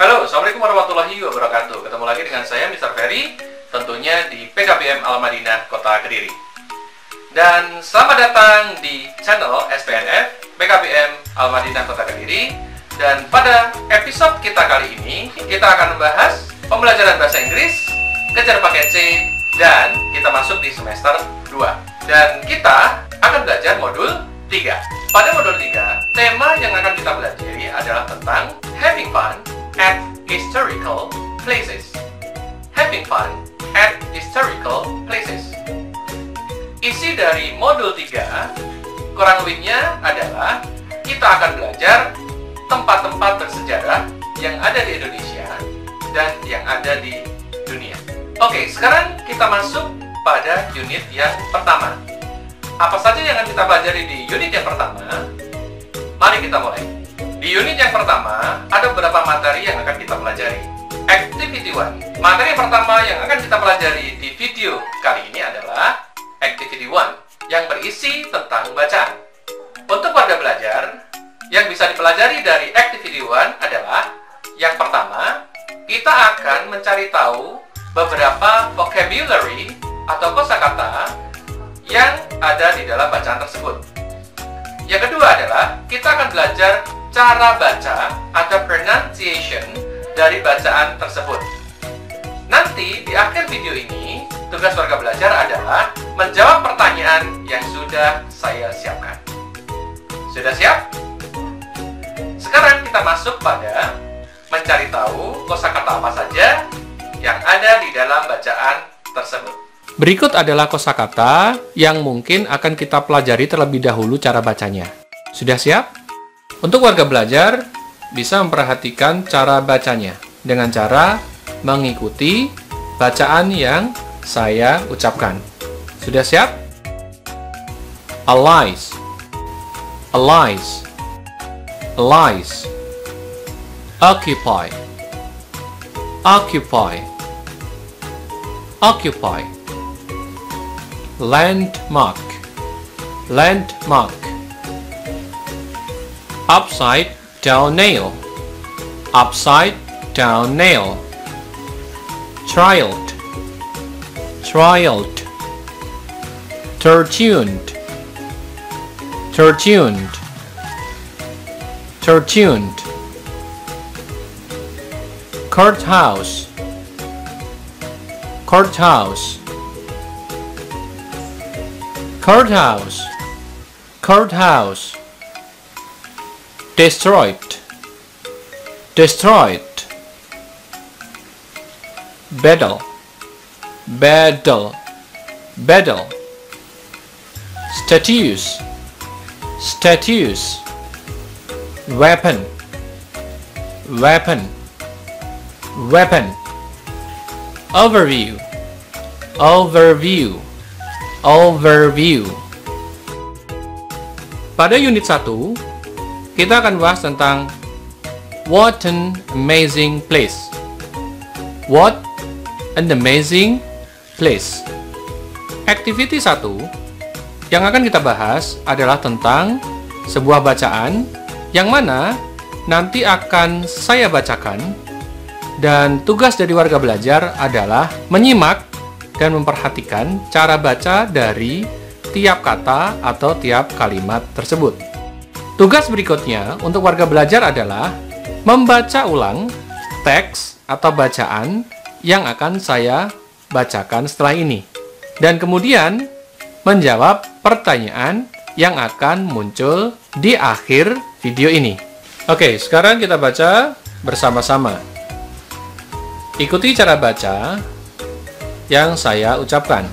Halo, Assalamualaikum warahmatullahi wabarakatuh. Ketemu lagi dengan saya, Mr. Ferry, tentunya di PKBM Al-Madinah, Kota Kediri. Dan selamat datang di channel SPNF PKBM Al-Madinah, Kota Kediri. Dan pada episode kita kali ini, kita akan membahas pembelajaran bahasa Inggris, kejar paket C, dan kita masuk di semester 2. Dan kita akan belajar modul 3. Pada modul 3, tema yang akan kita pelajari adalah tentang having fun at historical places. Having fun at historical places. Isi dari modul 3 kurang lebihnya adalah kita akan belajar tempat-tempat bersejarah yang ada di Indonesia dan yang ada di dunia. Oke, sekarang kita masuk pada unit yang pertama. Apa saja yang akan kita pelajari di unit yang pertama? Mari kita mulai. Di unit yang pertama, ada beberapa materi yang akan kita pelajari. Activity 1. Materi pertama yang akan kita pelajari di video kali ini adalah Activity 1, yang berisi tentang bacaan. Untuk warga belajar, yang bisa dipelajari dari Activity 1 adalah, yang pertama, kita akan mencari tahu beberapa vocabulary atau kosakata yang ada di dalam bacaan tersebut. Yang kedua adalah kita akan belajar cara baca atau pronunciation dari bacaan tersebut. Nanti di akhir video ini, tugas warga belajar adalah menjawab pertanyaan yang sudah saya siapkan. Sudah siap? Sekarang kita masuk pada mencari tahu kosakata apa saja yang ada di dalam bacaan tersebut. Berikut adalah kosakata yang mungkin akan kita pelajari terlebih dahulu cara bacanya. Sudah siap? Untuk warga belajar, bisa memperhatikan cara bacanya dengan cara mengikuti bacaan yang saya ucapkan. Sudah siap? Allies, allies, allies. Occupy, occupy, occupy. Landmark, landmark. Upside down nail, upside down nail. Child, child. Tertuned, tertuned, tertuned. Courthouse, courthouse. Courthouse, courthouse. Destroyed, destroyed. Battle, battle, battle. Statues, statues. Weapon, weapon, weapon. Overview, overview, overview. Pada unit 1, kita akan bahas tentang what an amazing place. What an amazing place. Activity 1 yang akan kita bahas adalah tentang sebuah bacaan yang mana nanti akan saya bacakan, dan tugas dari warga belajar adalah menyimak dan memperhatikan cara baca dari tiap kata atau tiap kalimat tersebut. Tugas berikutnya untuk warga belajar adalah membaca ulang teks atau bacaan yang akan saya bacakan setelah ini, dan kemudian menjawab pertanyaan yang akan muncul di akhir video ini. Oke, sekarang kita baca bersama-sama. Ikuti cara baca yang saya ucapkan.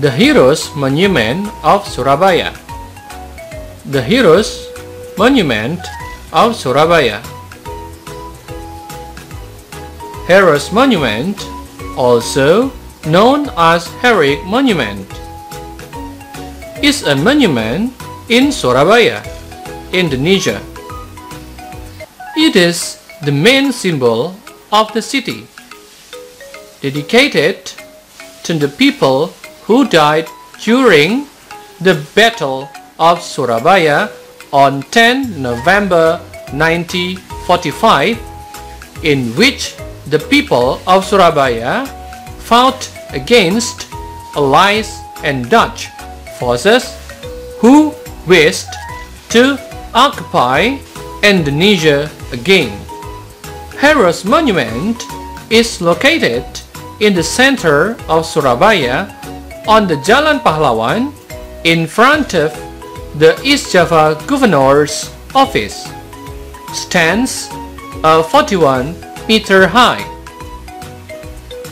The Heroes Monument of Surabaya. The Heroes Monument of Surabaya. Heroes Monument, also known as Heroic Monument, is a monument in Surabaya, Indonesia. It is the main symbol of the city, dedicated to the people who died during the Battle of Surabaya on 10 November 1945 in which the people of Surabaya fought against Allies and Dutch forces who wished to occupy Indonesia again. Heroes Monument is located in the center of Surabaya on the Jalan Pahlawan in front of the East Java Governor's office. Stands 41-meter high.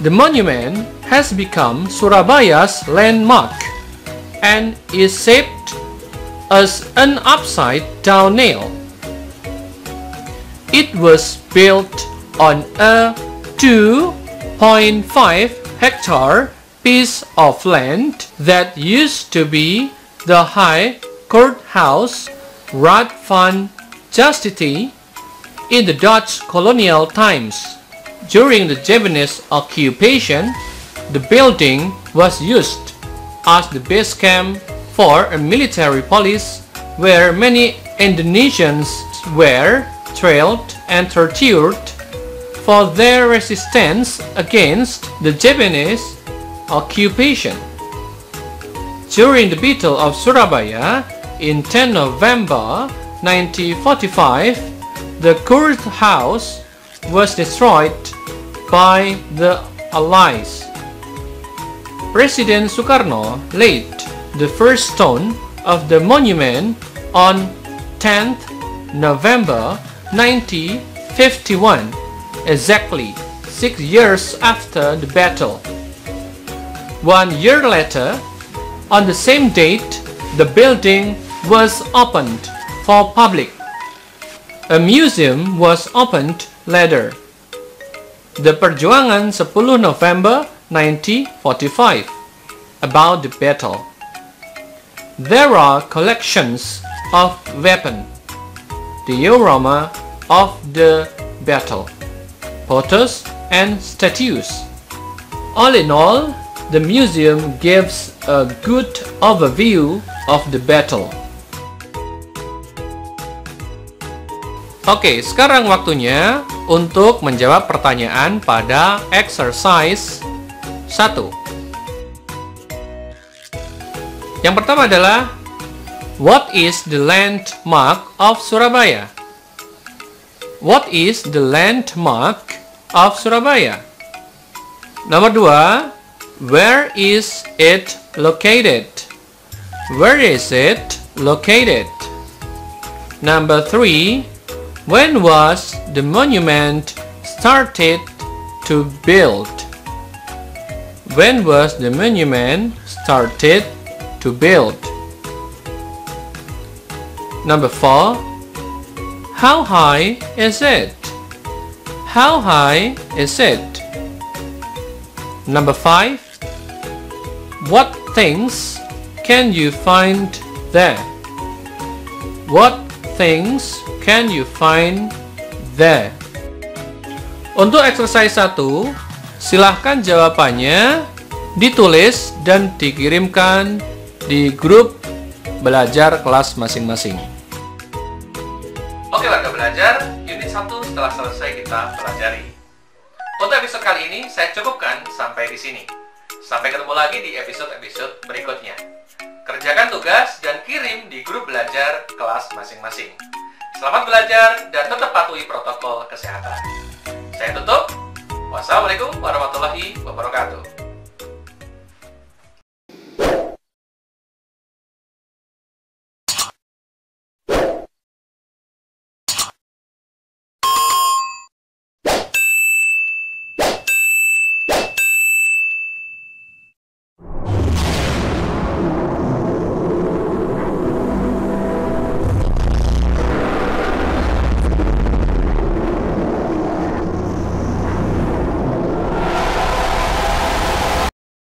The monument has become Surabaya's landmark and is shaped as an upside-down nail. It was built on a 2.5-hectare piece of land that used to be the High Courthouse Raad van Justitie in the Dutch colonial times. During the Japanese occupation, the building was used as the base camp for a military police where many Indonesians were tried and tortured for their resistance against the Japanese occupation. During the Battle of Surabaya in 10 November 1945, the courthouse was destroyed by the Allies. President Sukarno laid the first stone of the monument on 10th November 1951, exactly 6 years after the battle. 1 year later, on the same date, the building was opened for public. A museum was opened later. The Perjuangan 10 November 1945, about the battle. There are collections of weapons, diorama of the battle, photos and statues. All in all, the museum gives a good overview of the battle. Oke, sekarang waktunya untuk menjawab pertanyaan pada exercise 1. Yang pertama adalah, what is the landmark of Surabaya? What is the landmark of Surabaya? Nomor 2, where is it located? Where is it located? Number 3, when was the monument started to build? When was the monument started to build? Number 4, how high is it? How high is it? Number 5, what things can you find there? What things can you find there? Untuk exercise 1, silahkan jawabannya ditulis dan dikirimkan di grup belajar kelas masing-masing. Oke warga belajar, unit 1 setelah selesai kita pelajari. Untuk episode kali ini saya cukupkan sampai di sini. Sampai ketemu lagi di episode-episode berikutnya. Kerjakan tugas dan kirim di grup belajar kelas masing-masing. Selamat belajar dan tetap patuhi protokol kesehatan. Saya tutup. Wassalamualaikum warahmatullahi wabarakatuh.